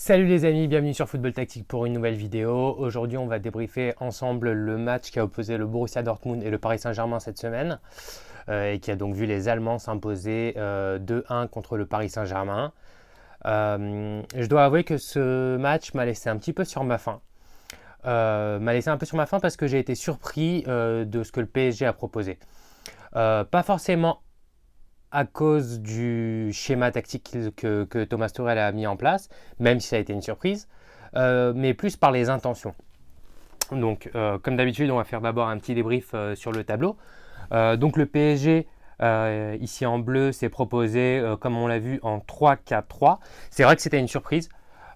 Salut les amis, bienvenue sur Football Tactique pour une nouvelle vidéo. Aujourd'hui, on va débriefer ensemble le match qui a opposé le Borussia Dortmund et le Paris Saint-Germain cette semaine et qui a donc vu les Allemands s'imposer 2-1 contre le Paris Saint-Germain. Je dois avouer que ce match m'a laissé un petit peu sur ma faim. Parce que j'ai été surpris de ce que le PSG a proposé. Pas forcément à cause du schéma tactique que Thomas Tuchel a mis en place, même si ça a été une surprise, mais plus par les intentions. Donc, comme d'habitude, on va faire d'abord un petit débrief sur le tableau. Donc, le PSG, ici en bleu, s'est proposé, comme on l'a vu, en 3-4-3. C'est vrai que c'était une surprise.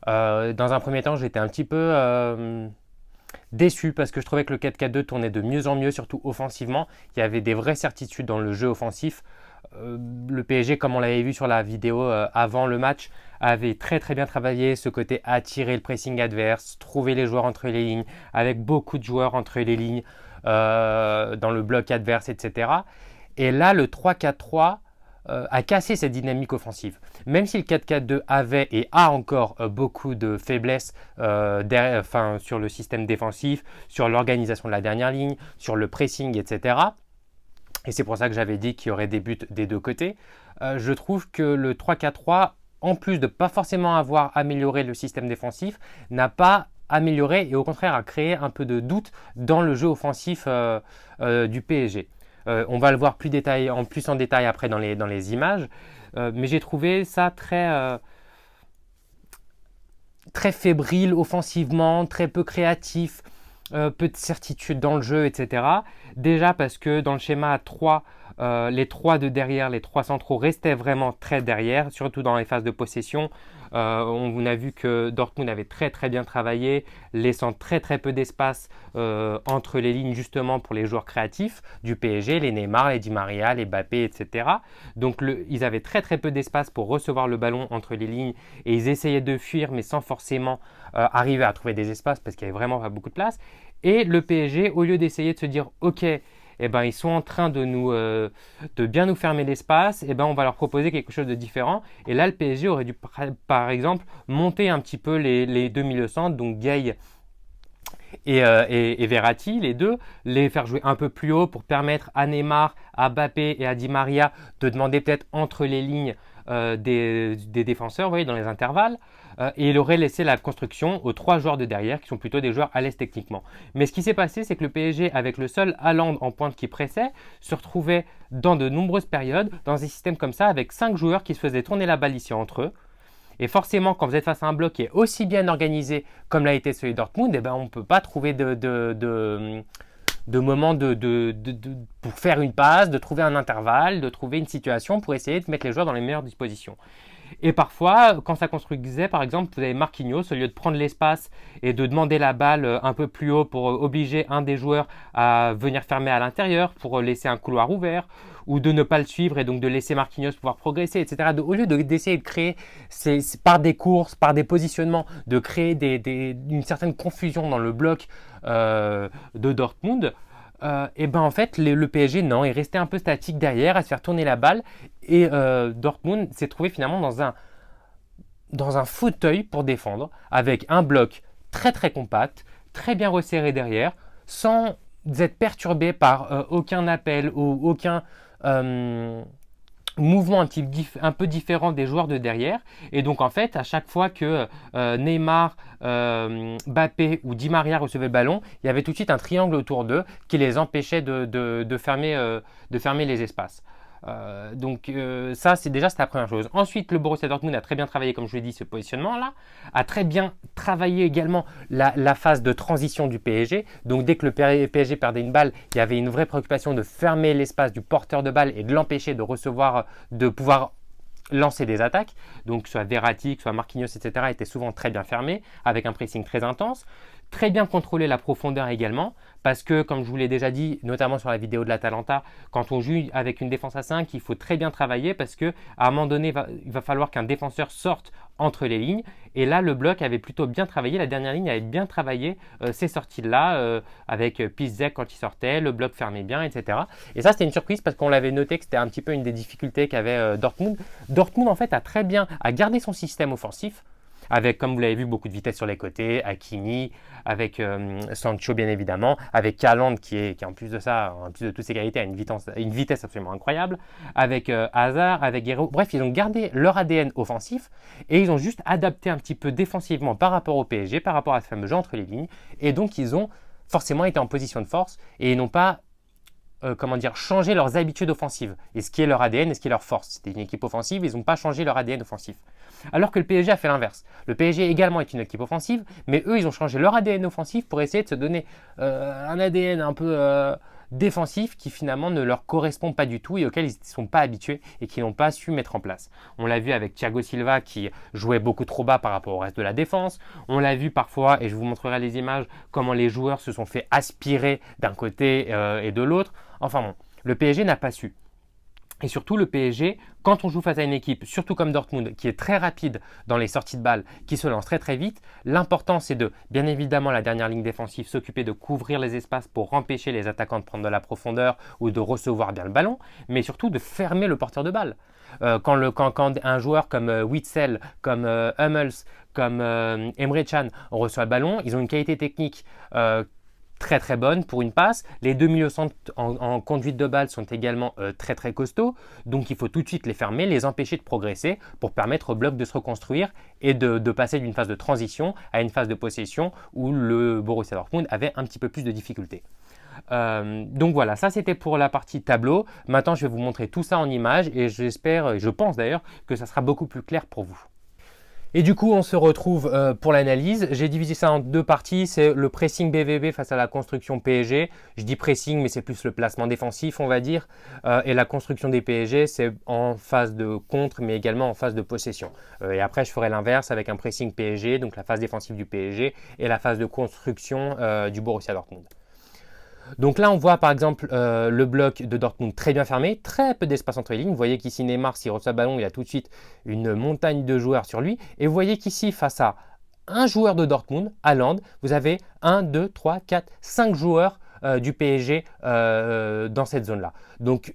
Dans un premier temps, j'étais un petit peu déçu parce que je trouvais que le 4-4-2 tournait de mieux en mieux, surtout offensivement. Il y avait des vraies certitudes dans le jeu offensif. Le PSG, comme on l'avait vu sur la vidéo avant le match, avait très bien travaillé ce côté attirer le pressing adverse, trouver les joueurs entre les lignes, avec beaucoup de joueurs entre les lignes, dans le bloc adverse, etc. Et là, le 3-4-3 a cassé cette dynamique offensive. Même si le 4-4-2 avait et a encore beaucoup de faiblesses sur le système défensif, sur l'organisation de la dernière ligne, sur le pressing, etc. Et c'est pour ça que j'avais dit qu'il y aurait des buts des deux côtés. Je trouve que le 3-4-3, en plus de ne pas forcément avoir amélioré le système défensif, n'a pas amélioré et au contraire a créé un peu de doute dans le jeu offensif du PSG. On va le voir plus en détail après dans les images, mais j'ai trouvé ça très fébrile offensivement, très peu créatif. Peu de certitude dans le jeu, etc. Déjà parce que dans le schéma à 3, les 3 de derrière, les 3 centraux restaient vraiment très derrière, surtout dans les phases de possession. On a vu que Dortmund avait très bien travaillé, laissant très peu d'espace entre les lignes justement pour les joueurs créatifs du PSG, les Neymar, les Di Maria, les Mbappé, etc. Donc ils avaient très peu d'espace pour recevoir le ballon entre les lignes et ils essayaient de fuir mais sans forcément arriver à trouver des espaces parce qu'il n'y avait vraiment pas beaucoup de place. Et le PSG, au lieu d'essayer de se dire ok, ils sont en train de bien nous fermer l'espace, on va leur proposer quelque chose de différent. Et là, le PSG aurait dû, par exemple, monter un petit peu les deux milieux centres, donc Gueye et Verratti, les deux, les faire jouer un peu plus haut pour permettre à Neymar, à Mbappé et à Di Maria de demander peut-être entre les lignes des défenseurs, vous voyez, dans les intervalles. Et il aurait laissé la construction aux 3 joueurs de derrière qui sont plutôt des joueurs à l'aise techniquement. Mais ce qui s'est passé, c'est que le PSG, avec le seul Haaland en pointe qui pressait, se retrouvait dans de nombreuses périodes dans des systèmes comme ça avec 5 joueurs qui se faisaient tourner la balle ici entre eux. Et forcément, quand vous êtes face à un bloc qui est aussi bien organisé comme l'a été celui de Dortmund, on ne peut pas trouver de moments pour faire une passe, de trouver un intervalle, de trouver une situation pour essayer de mettre les joueurs dans les meilleures dispositions. Et parfois, quand ça construisait, par exemple, vous avez Marquinhos, au lieu de prendre l'espace et de demander la balle un peu plus haut pour obliger un des joueurs à venir fermer à l'intérieur, pour laisser un couloir ouvert, ou de ne pas le suivre et donc de laisser Marquinhos pouvoir progresser, etc. Au lieu d'essayer de créer, par des courses, par des positionnements, de créer une certaine confusion dans le bloc de Dortmund, en fait, le PSG, non, est resté un peu statique derrière, à se faire tourner la balle. Et Dortmund s'est trouvé finalement dans un fauteuil pour défendre, avec un bloc très compact, très bien resserré derrière, sans être perturbé par aucun appel ou aucun mouvement un peu différent des joueurs de derrière. Et donc en fait, à chaque fois que Neymar, Mbappé ou Di Maria recevaient le ballon, il y avait tout de suite un triangle autour d'eux qui les empêchait de fermer les espaces. Ça, c'était la première chose. Ensuite, le Borussia Dortmund a très bien travaillé, comme je l'ai dit, ce positionnement-là, a très bien travaillé également la phase de transition du PSG. Donc, dès que le PSG perdait une balle, il y avait une vraie préoccupation de fermer l'espace du porteur de balle et de l'empêcher de recevoir, de pouvoir lancer des attaques. Donc, soit Verratti, soit Marquinhos, etc., étaient souvent très bien fermés, avec un pressing très intense. Très bien contrôler la profondeur également, parce que, comme je vous l'ai déjà dit, notamment sur la vidéo de l'Atalanta, quand on joue avec une défense à 5, il faut très bien travailler parce qu'à un moment donné, il va falloir qu'un défenseur sorte entre les lignes. Et là, le bloc avait plutôt bien travaillé, la dernière ligne avait bien travaillé ces sorties-là, avec Piszczek quand il sortait, le bloc fermait bien, etc. Et ça, c'était une surprise parce qu'on l'avait noté que c'était un petit peu une des difficultés qu'avait Dortmund. Dortmund, en fait, a gardé son système offensif, avec, comme vous l'avez vu, beaucoup de vitesse sur les côtés, Hakimi, avec Sancho bien évidemment, avec Haaland qui en plus de ça, en plus de toutes ses qualités, a une vitesse absolument incroyable, avec Hazard, avec Guerrero. Bref, ils ont gardé leur ADN offensif et ils ont juste adapté un petit peu défensivement par rapport au PSG, par rapport à ce fameux jeu entre les lignes. Et donc, ils ont forcément été en position de force et ils n'ont pas changer leurs habitudes offensives et ce qui est leur ADN et ce qui est leur force. C'était une équipe offensive, ils n'ont pas changé leur ADN offensif. Alors que le PSG a fait l'inverse. Le PSG également est une équipe offensive, mais eux, ils ont changé leur ADN offensif pour essayer de se donner un ADN un peu défensif qui finalement ne leur correspond pas du tout et auquel ils ne sont pas habitués et qui n'ont pas su mettre en place. On l'a vu avec Thiago Silva qui jouait beaucoup trop bas par rapport au reste de la défense. On l'a vu parfois, et je vous montrerai les images, comment les joueurs se sont fait aspirer d'un côté et de l'autre. Enfin bon, le PSG n'a pas su. Et surtout, le PSG, quand on joue face à une équipe, surtout comme Dortmund, qui est très rapide dans les sorties de balles, qui se lance très très vite, l'important c'est de, bien évidemment, la dernière ligne défensive, s'occuper de couvrir les espaces pour empêcher les attaquants de prendre de la profondeur ou de recevoir bien le ballon, mais surtout de fermer le porteur de balle. Quand un joueur comme Witsel, comme Hummels, comme Emre Can reçoit le ballon, ils ont une qualité technique très très bonne pour une passe. Les deux milieux centres en conduite de balle sont également très très costauds. Donc il faut tout de suite les fermer, les empêcher de progresser pour permettre au bloc de se reconstruire et de passer d'une phase de transition à une phase de possession où le Borussia Dortmund avait un petit peu plus de difficultés. Donc voilà, ça c'était pour la partie tableau. Maintenant je vais vous montrer tout ça en images et j'espère, je pense d'ailleurs que ça sera beaucoup plus clair pour vous. Et du coup, on se retrouve pour l'analyse. J'ai divisé ça en deux parties. C'est le pressing BVB face à la construction PSG. Je dis pressing, mais c'est plus le placement défensif, on va dire. Et la construction des PSG, c'est en phase de contre, mais également en phase de possession. Et après, je ferai l'inverse avec un pressing PSG, donc la phase défensive du PSG, et la phase de construction du Borussia Dortmund. Donc là, on voit par exemple le bloc de Dortmund très bien fermé, très peu d'espace entre les lignes. Vous voyez qu'ici, Neymar, s'il reçoit le ballon, il a tout de suite une montagne de joueurs sur lui. Et vous voyez qu'ici, face à un joueur de Dortmund, Haaland, vous avez 1, 2, 3, 4, 5 joueurs du PSG dans cette zone-là. Donc,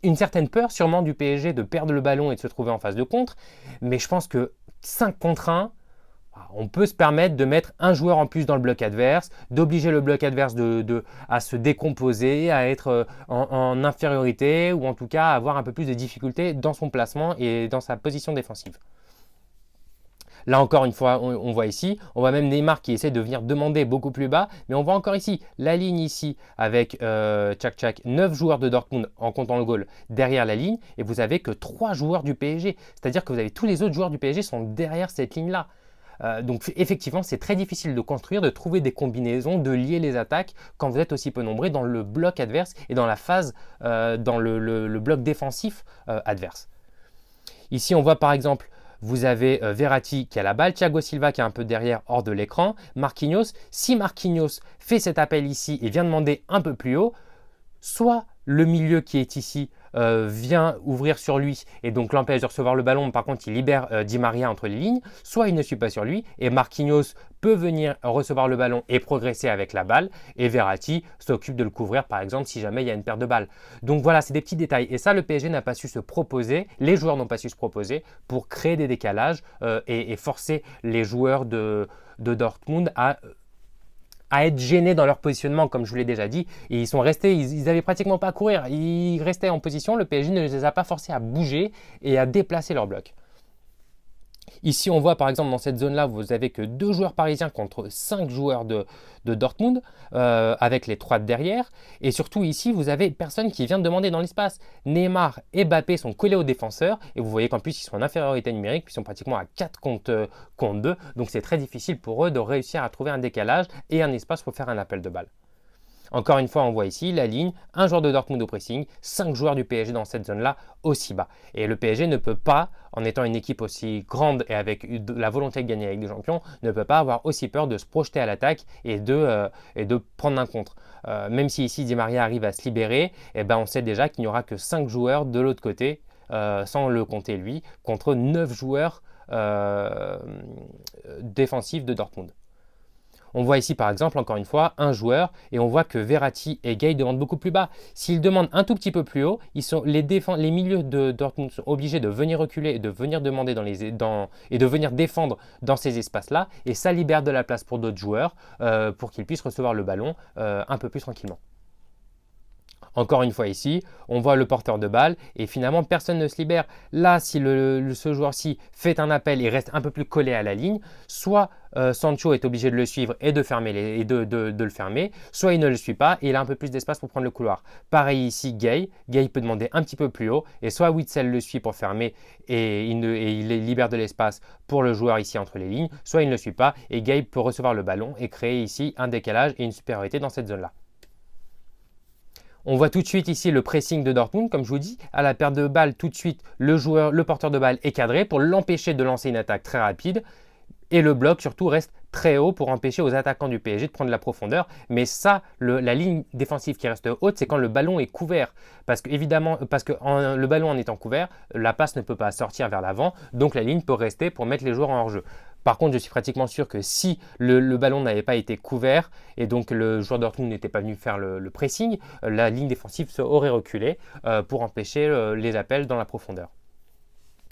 une certaine peur sûrement du PSG de perdre le ballon et de se trouver en phase de contre. Mais je pense que 5 contre 1, on peut se permettre de mettre un joueur en plus dans le bloc adverse, d'obliger le bloc adverse à se décomposer, à être en infériorité ou en tout cas à avoir un peu plus de difficultés dans son placement et dans sa position défensive. Là encore une fois, on voit ici, on voit même Neymar qui essaie de venir demander beaucoup plus bas, mais on voit encore ici la ligne ici avec 9 joueurs de Dortmund en comptant le goal derrière la ligne et vous avez que 3 joueurs du PSG. C'est-à-dire que vous avez tous les autres joueurs du PSG sont derrière cette ligne-là. Donc effectivement, c'est très difficile de construire, de trouver des combinaisons, de lier les attaques quand vous êtes aussi peu nombreux dans le bloc adverse et dans la phase, dans le bloc défensif adverse. Ici, on voit par exemple, vous avez Verratti qui a la balle, Thiago Silva qui est un peu derrière hors de l'écran, Marquinhos. Si Marquinhos fait cet appel ici et vient demander un peu plus haut, soit le milieu qui est ici vient ouvrir sur lui et donc l'empêche de recevoir le ballon, par contre il libère Di Maria entre les lignes, soit il ne suit pas sur lui et Marquinhos peut venir recevoir le ballon et progresser avec la balle et Verratti s'occupe de le couvrir par exemple si jamais il y a une perte de balle. Donc voilà, c'est des petits détails et ça le PSG n'a pas su se proposer, les joueurs n'ont pas su se proposer pour créer des décalages et forcer les joueurs de Dortmund à être gênés dans leur positionnement, comme je vous l'ai déjà dit. Et ils sont restés, ils n'avaient pratiquement pas à courir. Ils restaient en position. Le PSG ne les a pas forcés à bouger et à déplacer leur bloc. Ici, on voit par exemple dans cette zone-là, vous n'avez que 2 joueurs parisiens contre 5 joueurs de Dortmund, avec les 3 de derrière. Et surtout ici, vous avez personne qui vient de demander dans l'espace. Neymar et Mbappé sont collés aux défenseurs. Et vous voyez qu'en plus, ils sont en infériorité numérique, ils sont pratiquement à 4 contre 2. Donc c'est très difficile pour eux de réussir à trouver un décalage et un espace pour faire un appel de balle. Encore une fois, on voit ici la ligne, un joueur de Dortmund au pressing, 5 joueurs du PSG dans cette zone-là aussi bas. Et le PSG ne peut pas, en étant une équipe aussi grande et avec la volonté de gagner avec des champions, ne peut pas avoir aussi peur de se projeter à l'attaque et de prendre un contre. Même si ici Di Maria arrive à se libérer, eh ben on sait déjà qu'il n'y aura que 5 joueurs de l'autre côté, sans le compter lui, contre 9 joueurs défensifs de Dortmund. On voit ici par exemple, encore une fois, un joueur et on voit que Verratti et Gay demandent beaucoup plus bas. S'ils demandent un tout petit peu plus haut, les milieux de Dortmund sont obligés de venir reculer et de venir demander et de venir défendre dans ces espaces-là et ça libère de la place pour d'autres joueurs pour qu'ils puissent recevoir le ballon un peu plus tranquillement. Encore une fois ici, on voit le porteur de balle et finalement personne ne se libère. Là, si ce joueur-ci fait un appel et reste un peu plus collé à la ligne, soit Sancho est obligé de le suivre et de le fermer, soit il ne le suit pas et il a un peu plus d'espace pour prendre le couloir. Pareil ici, Gay peut demander un petit peu plus haut et soit Witsel le suit pour fermer et il libère de l'espace pour le joueur ici entre les lignes, soit il ne le suit pas et Gay peut recevoir le ballon et créer ici un décalage et une supériorité dans cette zone-là. On voit tout de suite ici le pressing de Dortmund, comme je vous dis, à la perte de balle, tout de suite le porteur de balle est cadré pour l'empêcher de lancer une attaque très rapide et le bloc surtout reste très haut pour empêcher aux attaquants du PSG de prendre la profondeur. Mais ça, la ligne défensive qui reste haute, c'est quand le ballon est couvert. Parce que le ballon en étant couvert, la passe ne peut pas sortir vers l'avant, donc la ligne peut rester pour mettre les joueurs en hors-jeu. Par contre, je suis pratiquement sûr que si le ballon n'avait pas été couvert et donc le joueur Dortmund n'était pas venu faire le pressing, la ligne défensive aurait reculé pour empêcher les appels dans la profondeur.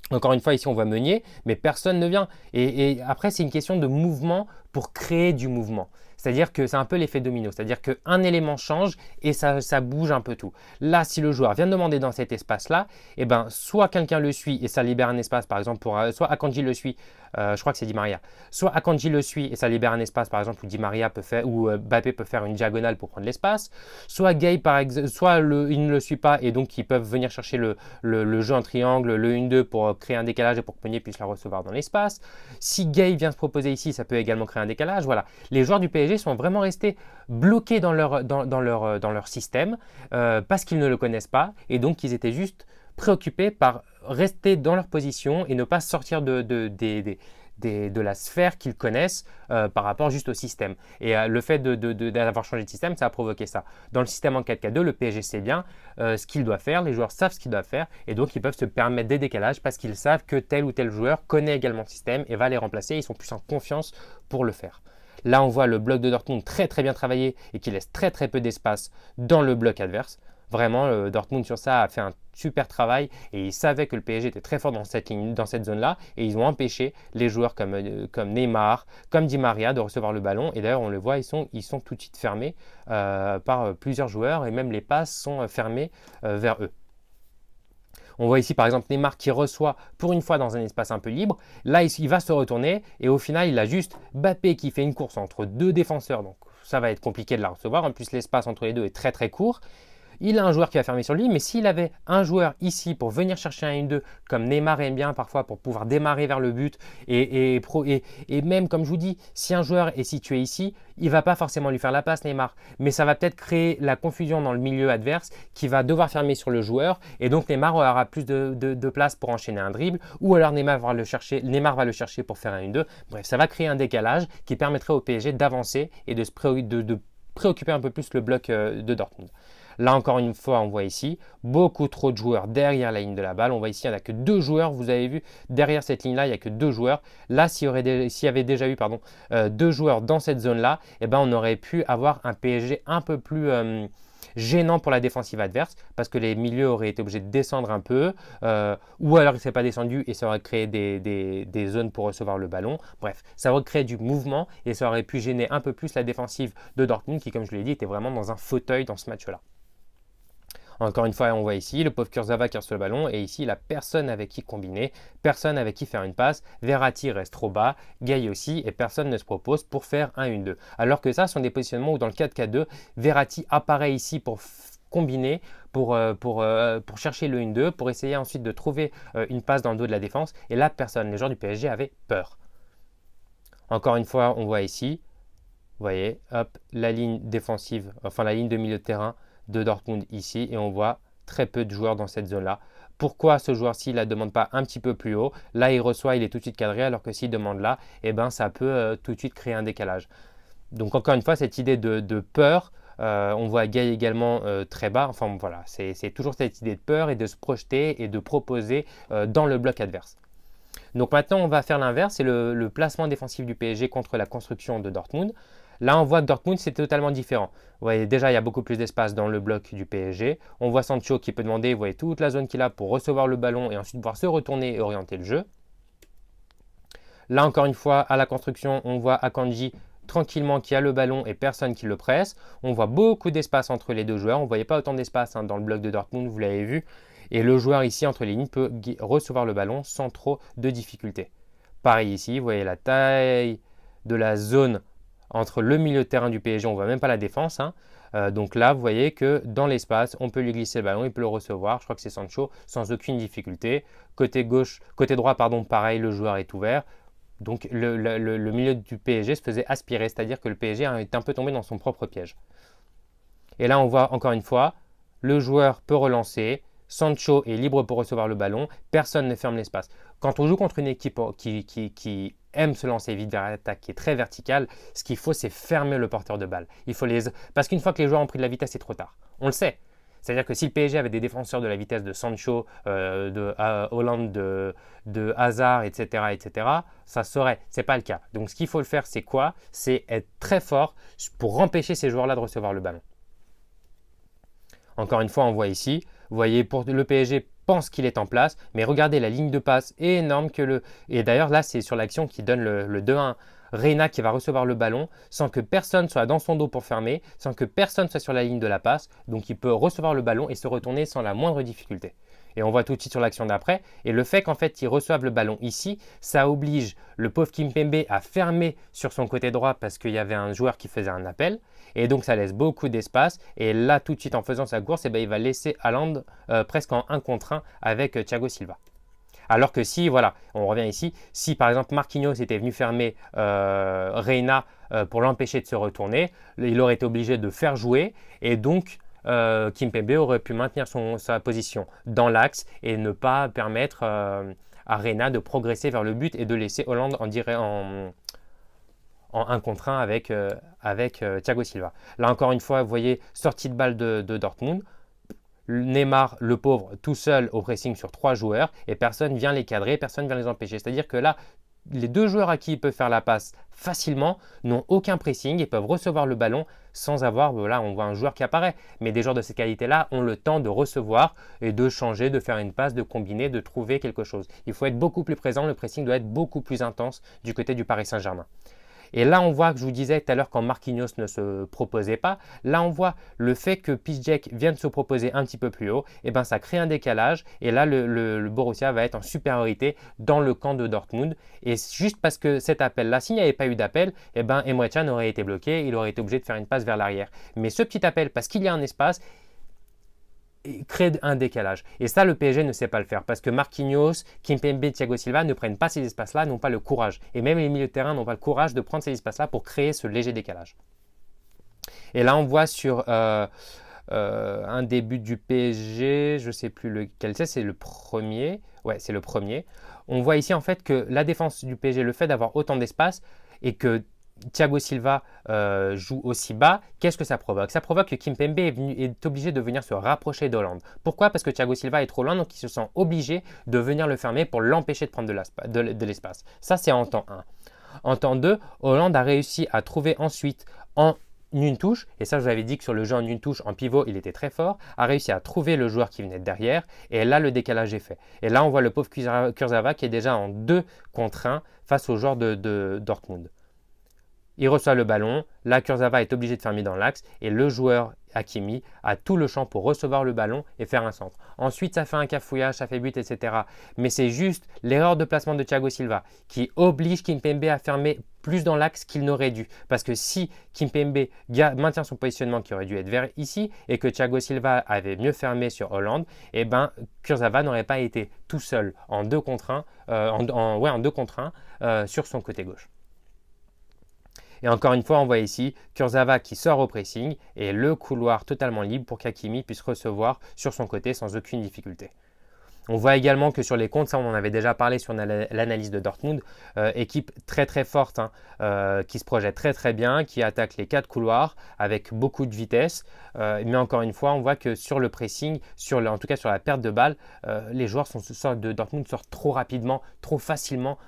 Encore une fois, ici, on voit Meunier, mais personne ne vient. Et après, c'est une question de mouvement pour créer du mouvement. C'est-à-dire que c'est un peu l'effet domino. C'est-à-dire qu'un élément change et ça bouge un peu tout. Là, si le joueur vient de demander dans cet espace-là, eh ben, soit quelqu'un le suit et ça libère un espace, par exemple, soit Akanji le suit, je crois que c'est Di Maria. Soit Akanji le suit et ça libère un espace, par exemple, où Di Maria peut faire, ou Mbappé peut faire une diagonale pour prendre l'espace. Soit Gay, par exemple, il ne le suit pas et donc ils peuvent venir chercher le jeu en triangle, le 1-2 pour créer un décalage et pour que Meunier puisse la recevoir dans l'espace. Si Gay vient se proposer ici, ça peut également créer un décalage. Voilà. Les joueurs du PSG sont vraiment restés bloqués dans leur système parce qu'ils ne le connaissent pas et donc ils étaient juste préoccupés par rester dans leur position et ne pas sortir de la sphère qu'ils connaissent par rapport juste au système. Et le fait d'avoir changé de système, ça a provoqué ça. Dans le système en 4K2, le PSG sait bien ce qu'il doit faire, les joueurs savent ce qu'ils doivent faire, et donc ils peuvent se permettre des décalages parce qu'ils savent que tel ou tel joueur connaît également le système et va les remplacer, ils sont plus en confiance pour le faire. Là, on voit le bloc de Dortmund très très bien travaillé et qui laisse très très peu d'espace dans le bloc adverse. Vraiment, Dortmund sur ça a fait un super travail et ils savaient que le PSG était très fort dans cette zone-là et ils ont empêché les joueurs comme Neymar, comme Di Maria de recevoir le ballon. Et d'ailleurs, on le voit, ils sont tout de suite fermés par plusieurs joueurs et même les passes sont fermées vers eux. On voit ici par exemple Neymar qui reçoit pour une fois dans un espace un peu libre. Là, il va se retourner et au final, il a juste Mbappé qui fait une course entre deux défenseurs. Donc ça va être compliqué de la recevoir. En plus, l'espace entre les deux est très très court. Il a un joueur qui va fermer sur lui, mais s'il avait un joueur ici pour venir chercher un 1-2, comme Neymar aime bien parfois pour pouvoir démarrer vers le but, et même comme je vous dis, si un joueur est situé ici, il ne va pas forcément lui faire la passe Neymar, mais ça va peut-être créer la confusion dans le milieu adverse qui va devoir fermer sur le joueur, et donc Neymar aura plus de place pour enchaîner un dribble, ou alors Neymar va le chercher pour faire un 1-2. Bref, ça va créer un décalage qui permettrait au PSG d'avancer et de préoccuper un peu plus le bloc de Dortmund. Là, encore une fois, on voit ici beaucoup trop de joueurs derrière la ligne de la balle. On voit ici, il n'y en a que 2 joueurs. Vous avez vu, derrière cette ligne-là, il n'y a que 2 joueurs. Là, s'il y avait déjà eu 2 joueurs dans cette zone-là, eh ben, on aurait pu avoir un PSG un peu plus gênant pour la défensive adverse parce que les milieux auraient été obligés de descendre un peu ou alors il ne s'est pas descendu et ça aurait créé des zones pour recevoir le ballon. Bref, ça aurait créé du mouvement et ça aurait pu gêner un peu plus la défensive de Dortmund qui, comme je l'ai dit, était vraiment dans un fauteuil dans ce match-là. Encore une fois, on voit ici le pauvre Kurzawa qui reçoit le ballon et ici, il n'a personne avec qui combiner, personne avec qui faire une passe. Verratti reste trop bas, Gay aussi et personne ne se propose pour faire un 1-2. Alors que ça, ce sont des positionnements où dans le 4-4-2, Verratti apparaît ici pour combiner, pour chercher le 1-2, pour essayer ensuite de trouver une passe dans le dos de la défense. Et là, personne. Les joueurs du PSG avaient peur. Encore une fois, on voit ici, vous voyez, hop, la ligne défensive, enfin la ligne de milieu de terrain de Dortmund ici et on voit très peu de joueurs dans cette zone-là. Pourquoi ce joueur-ci ne la demande pas un petit peu plus haut? Là, il reçoit, il est tout de suite cadré, alors que s'il demande là, eh ben, ça peut tout de suite créer un décalage. Donc encore une fois, cette idée de peur, on voit Gay également très bas. Enfin voilà, c'est toujours cette idée de peur et de se projeter et de proposer dans le bloc adverse. Donc maintenant, on va faire l'inverse, c'est le placement défensif du PSG contre la construction de Dortmund. Là, on voit que Dortmund, c'est totalement différent. Vous voyez, déjà, il y a beaucoup plus d'espace dans le bloc du PSG. On voit Sancho qui peut demander, vous voyez, toute la zone qu'il a pour recevoir le ballon et ensuite pouvoir se retourner et orienter le jeu. Là, encore une fois, à la construction, on voit Akanji tranquillement qui a le ballon et personne qui le presse. On voit beaucoup d'espace entre les deux joueurs. On ne voyait pas autant d'espace dans le bloc de Dortmund, vous l'avez vu. Et le joueur ici, entre les lignes, peut recevoir le ballon sans trop de difficultés. Pareil ici, vous voyez la taille de la zone entre le milieu de terrain du PSG, on ne voit même pas la défense. Donc là, vous voyez que dans l'espace, on peut lui glisser le ballon, il peut le recevoir. Je crois que c'est Sancho sans aucune difficulté. Côté droit, pareil, le joueur est ouvert. Donc le milieu du PSG se faisait aspirer, c'est-à-dire que le PSG est un peu tombé dans son propre piège. Et là, on voit encore une fois, le joueur peut relancer, Sancho est libre pour recevoir le ballon, personne ne ferme l'espace. Quand on joue contre une équipe qui aime se lancer vite vers l'attaque, qui est très verticale, ce qu'il faut, c'est fermer le porteur de balle. Parce qu'une fois que les joueurs ont pris de la vitesse, c'est trop tard. On le sait. C'est-à-dire que si le PSG avait des défenseurs de la vitesse de Sancho, de Hollande, de Hazard, etc., ça serait. Ce n'est pas le cas. Donc ce qu'il faut le faire, c'est quoi? C'est être très fort pour empêcher ces joueurs-là de recevoir le ballon. Encore une fois, on voit ici, vous voyez, pour le PSG pense qu'il est en place, mais regardez, la ligne de passe est énorme. Et d'ailleurs, là, c'est sur l'action qui donne le 2-1. Reina qui va recevoir le ballon sans que personne soit dans son dos pour fermer, sans que personne soit sur la ligne de la passe. Donc, il peut recevoir le ballon et se retourner sans la moindre difficulté. Et on voit tout de suite sur l'action d'après. Et le fait qu'en fait, ils reçoivent le ballon ici, ça oblige le pauvre Kimpembe à fermer sur son côté droit parce qu'il y avait un joueur qui faisait un appel. Et donc, ça laisse beaucoup d'espace. Et là, tout de suite, en faisant sa course, il va laisser Haaland presque en 1 contre 1 avec Thiago Silva. Alors que si, voilà, on revient ici, si par exemple Marquinhos était venu fermer Reina pour l'empêcher de se retourner, il aurait été obligé de faire jouer et donc Kimpembe aurait pu maintenir sa position dans l'axe et ne pas permettre à Reina de progresser vers le but et de laisser Hollande en 1 contre 1 avec Thiago Silva. Là encore une fois, vous voyez, sortie de balle de Dortmund. Neymar, le pauvre, tout seul au pressing sur 3 joueurs et personne vient les cadrer, personne vient les empêcher. C'est-à-dire que là, les 2 joueurs à qui il peut faire la passe facilement n'ont aucun pressing et peuvent recevoir le ballon sans avoir, là on voit un joueur qui apparaît, mais des joueurs de cette qualité-là ont le temps de recevoir et de changer, de faire une passe, de combiner, de trouver quelque chose. Il faut être beaucoup plus présent, le pressing doit être beaucoup plus intense du côté du Paris Saint-Germain. Et là, on voit que je vous disais tout à l'heure quand Marquinhos ne se proposait pas, là on voit le fait que Piszczek vienne se proposer un petit peu plus haut, et ben ça crée un décalage et là le Borussia va être en supériorité dans le camp de Dortmund. Et juste parce que cet appel-là, s'il n'y avait pas eu d'appel, et ben Emre Can aurait été bloqué, il aurait été obligé de faire une passe vers l'arrière. Mais ce petit appel, parce qu'il y a un espace, crée un décalage. Et ça, le PSG ne sait pas le faire parce que Marquinhos, Kimpembe, Thiago Silva ne prennent pas ces espaces-là, n'ont pas le courage. Et même les milieux de terrain n'ont pas le courage de prendre ces espaces-là pour créer ce léger décalage. Et là, on voit sur un des buts du PSG, je ne sais plus lequel c'est le premier. Ouais, c'est le premier. On voit ici en fait que la défense du PSG, le fait d'avoir autant d'espace et que Thiago Silva joue aussi bas, qu'est-ce que ça provoque? Ça provoque que Kimpembe est obligé de venir se rapprocher d'Hollande. Pourquoi? Parce que Thiago Silva est trop loin, donc il se sent obligé de venir le fermer pour l'empêcher de prendre de l'espace. Ça, c'est en temps 1. En temps 2, Hollande a réussi à trouver ensuite en une touche, et ça je vous avais dit que sur le jeu en une touche, en pivot, il était très fort, a réussi à trouver le joueur qui venait de derrière, et là le décalage est fait. Et là on voit le pauvre Kurzawa qui est déjà en 2 contre 1 face au joueur de Dortmund. Il reçoit le ballon, là Kurzawa est obligé de fermer dans l'axe et le joueur Hakimi a tout le champ pour recevoir le ballon et faire un centre. Ensuite ça fait un cafouillage, ça fait but, etc. Mais c'est juste l'erreur de placement de Thiago Silva qui oblige Kimpembe à fermer plus dans l'axe qu'il n'aurait dû. Parce que si Kimpembe maintient son positionnement qui aurait dû être vers ici et que Thiago Silva avait mieux fermé sur Hollande, eh ben Kurzawa n'aurait pas été tout seul en 2 contre 1 sur son côté gauche. Et encore une fois, on voit ici Kurzawa qui sort au pressing et le couloir totalement libre pour qu'Hakimi puisse recevoir sur son côté sans aucune difficulté. On voit également que sur les comptes, ça on en avait déjà parlé sur l'analyse de Dortmund, équipe très très forte, qui se projette très très bien, qui attaque les 4 couloirs avec beaucoup de vitesse. Mais encore une fois, on voit que sur le pressing, en tout cas sur la perte de balle, les joueurs de Dortmund sortent trop rapidement, trop facilement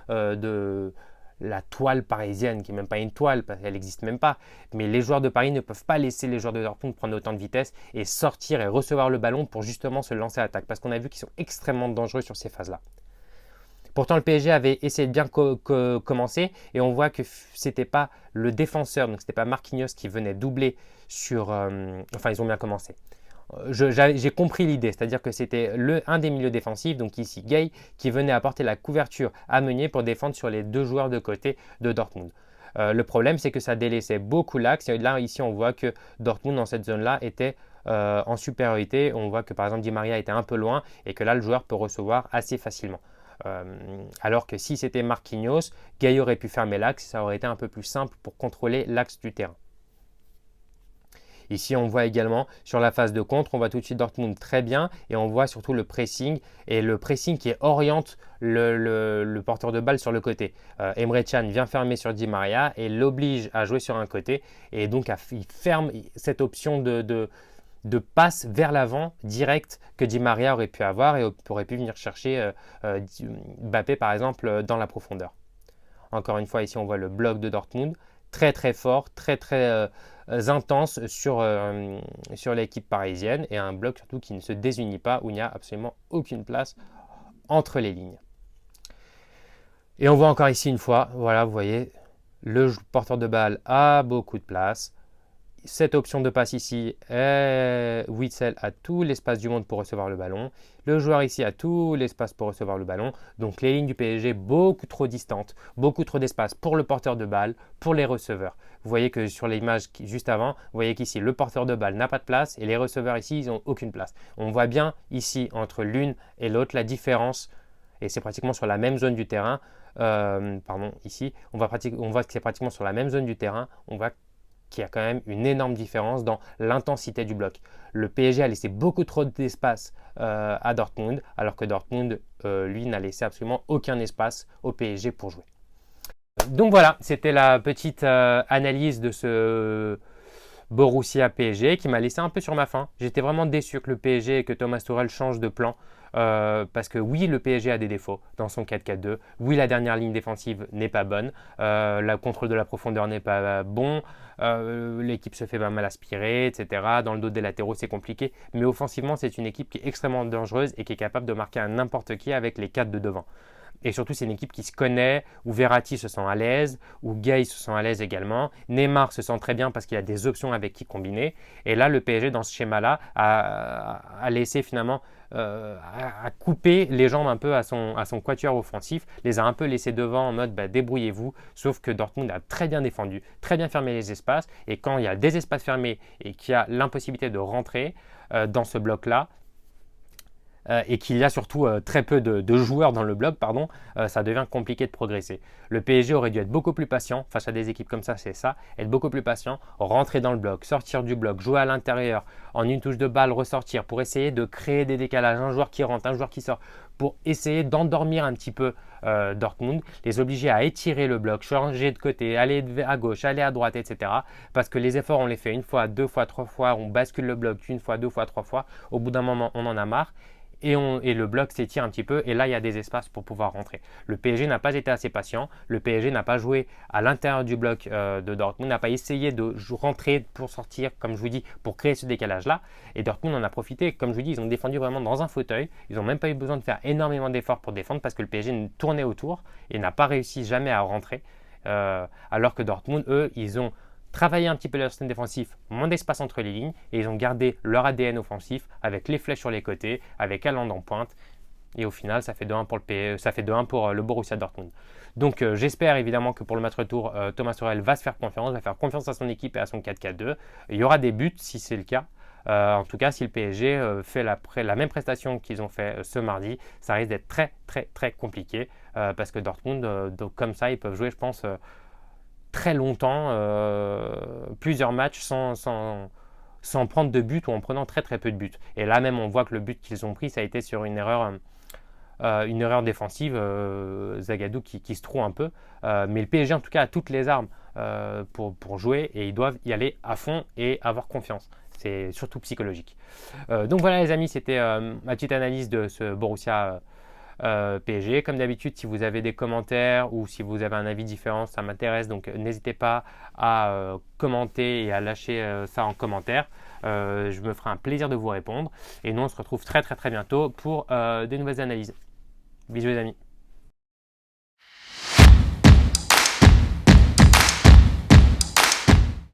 la toile parisienne, qui n'est même pas une toile, parce qu'elle n'existe même pas. Mais les joueurs de Paris ne peuvent pas laisser les joueurs de Dortmund prendre autant de vitesse et sortir et recevoir le ballon pour justement se lancer à l'attaque. Parce qu'on a vu qu'ils sont extrêmement dangereux sur ces phases-là. Pourtant, le PSG avait essayé de bien commencer et on voit que c'était pas le défenseur, donc c'était pas Marquinhos qui venait doubler sur. Enfin, ils ont bien commencé. J'ai compris l'idée, c'est-à-dire que c'était un des milieux défensifs, donc ici Gay, qui venait apporter la couverture à Meunier pour défendre sur les deux joueurs de côté de Dortmund. Le problème, c'est que ça délaissait beaucoup l'axe. Là, ici, on voit que Dortmund, dans cette zone-là, était en supériorité. On voit que, par exemple, Di Maria était un peu loin et que là, le joueur peut recevoir assez facilement. Alors que si c'était Marquinhos, Gay aurait pu fermer l'axe, ça aurait été un peu plus simple pour contrôler l'axe du terrain. Ici, on voit également sur la phase de contre, on voit tout de suite Dortmund très bien et on voit surtout le pressing et le pressing qui oriente le porteur de balle sur le côté. Emre Can vient fermer sur Di Maria et l'oblige à jouer sur un côté et donc il ferme cette option de passe vers l'avant direct que Di Maria aurait pu avoir et aurait pu venir chercher Mbappé par exemple dans la profondeur. Encore une fois, ici on voit le bloc de Dortmund, très très fort, très très intense sur l'équipe parisienne et un bloc surtout qui ne se désunit pas, où il n'y a absolument aucune place entre les lignes. Et on voit encore ici une fois, voilà, vous voyez, le porteur de balle a beaucoup de place. Cette option de passe ici, Witsel a tout l'espace du monde pour recevoir le ballon. Le joueur ici a tout l'espace pour recevoir le ballon. Donc les lignes du PSG beaucoup trop distantes, beaucoup trop d'espace pour le porteur de balle, pour les receveurs. Vous voyez que sur l'image juste avant, vous voyez qu'ici le porteur de balle n'a pas de place et les receveurs ici, ils n'ont aucune place. On voit bien ici entre l'une et l'autre la différence et c'est pratiquement sur la même zone du terrain. Ici, on voit que c'est pratiquement sur la même zone du terrain. On voit qu'il y a quand même une énorme différence dans l'intensité du bloc. Le PSG a laissé beaucoup trop d'espace à Dortmund, alors que Dortmund, lui, n'a laissé absolument aucun espace au PSG pour jouer. Donc voilà, c'était la petite analyse de ce Borussia PSG qui m'a laissé un peu sur ma faim. J'étais vraiment déçu que le PSG et que Thomas Tuchel changent de plan. Parce que oui, le PSG a des défauts dans son 4-4-2. Oui, la dernière ligne défensive n'est pas bonne. Le contrôle de la profondeur n'est pas bon. L'équipe se fait pas mal aspirer, etc. Dans le dos des latéraux, c'est compliqué. Mais offensivement, c'est une équipe qui est extrêmement dangereuse et qui est capable de marquer à n'importe qui avec les 4 de devant. Et surtout, c'est une équipe qui se connaît, où Verratti se sent à l'aise, où Gay se sent à l'aise également. Neymar se sent très bien parce qu'il y a des options avec qui combiner. Et là, le PSG, dans ce schéma-là, a laissé finalement, a coupé les jambes un peu à son quatuor offensif, les a un peu laissés devant en mode débrouillez-vous. Sauf que Dortmund a très bien défendu, très bien fermé les espaces. Et quand il y a des espaces fermés et qu'il y a l'impossibilité de rentrer dans ce bloc-là, et qu'il y a surtout très peu de joueurs dans le bloc, ça devient compliqué de progresser. Le PSG aurait dû être beaucoup plus patient face à des équipes comme ça, c'est ça, être beaucoup plus patient, rentrer dans le bloc, sortir du bloc, jouer à l'intérieur, en une touche de balle, ressortir pour essayer de créer des décalages, un joueur qui rentre, un joueur qui sort, pour essayer d'endormir un petit peu Dortmund, les obliger à étirer le bloc, changer de côté, aller à gauche, aller à droite, etc. Parce que les efforts, on les fait une fois, deux fois, trois fois, on bascule le bloc une fois, deux fois, trois fois, au bout d'un moment, on en a marre. Et le bloc s'étire un petit peu et là il y a des espaces pour pouvoir rentrer. Le PSG n'a pas été assez patient, le PSG n'a pas joué à l'intérieur du bloc de Dortmund, n'a pas essayé de rentrer pour sortir, comme je vous dis, pour créer ce décalage là, et Dortmund en a profité. Comme je vous dis, ils ont défendu vraiment dans un fauteuil, ils n'ont même pas eu besoin de faire énormément d'efforts pour défendre parce que le PSG tournait autour et n'a pas réussi jamais à rentrer, alors que Dortmund, eux, ils ont travailler un petit peu leur système défensif, moins d'espace entre les lignes, et ils ont gardé leur ADN offensif avec les flèches sur les côtés, avec Haaland en pointe, et au final ça fait 2-1 pour le Borussia Dortmund. Donc j'espère évidemment que pour le match retour, Thomas Tuchel va se faire confiance, va faire confiance à son équipe et à son 4-4-2. Il y aura des buts si c'est le cas. En tout cas, si le PSG fait la même prestation qu'ils ont fait ce mardi, ça risque d'être très très très compliqué, parce que Dortmund, comme ça, ils peuvent jouer, je pense, très longtemps, plusieurs matchs sans prendre de but ou en prenant très très peu de buts. Et là même on voit que le but qu'ils ont pris, ça a été sur une erreur défensive, Zagadou qui se trouve un peu, mais le PSG en tout cas a toutes les armes pour jouer et ils doivent y aller à fond et avoir confiance. C'est surtout psychologique. Donc voilà les amis, c'était ma petite analyse de ce Borussia PSG. Comme d'habitude, si vous avez des commentaires ou si vous avez un avis différent, ça m'intéresse. Donc n'hésitez pas à commenter et à lâcher ça en commentaire. Je me ferai un plaisir de vous répondre. Et nous, on se retrouve très très très bientôt pour des nouvelles analyses. Bisous les amis.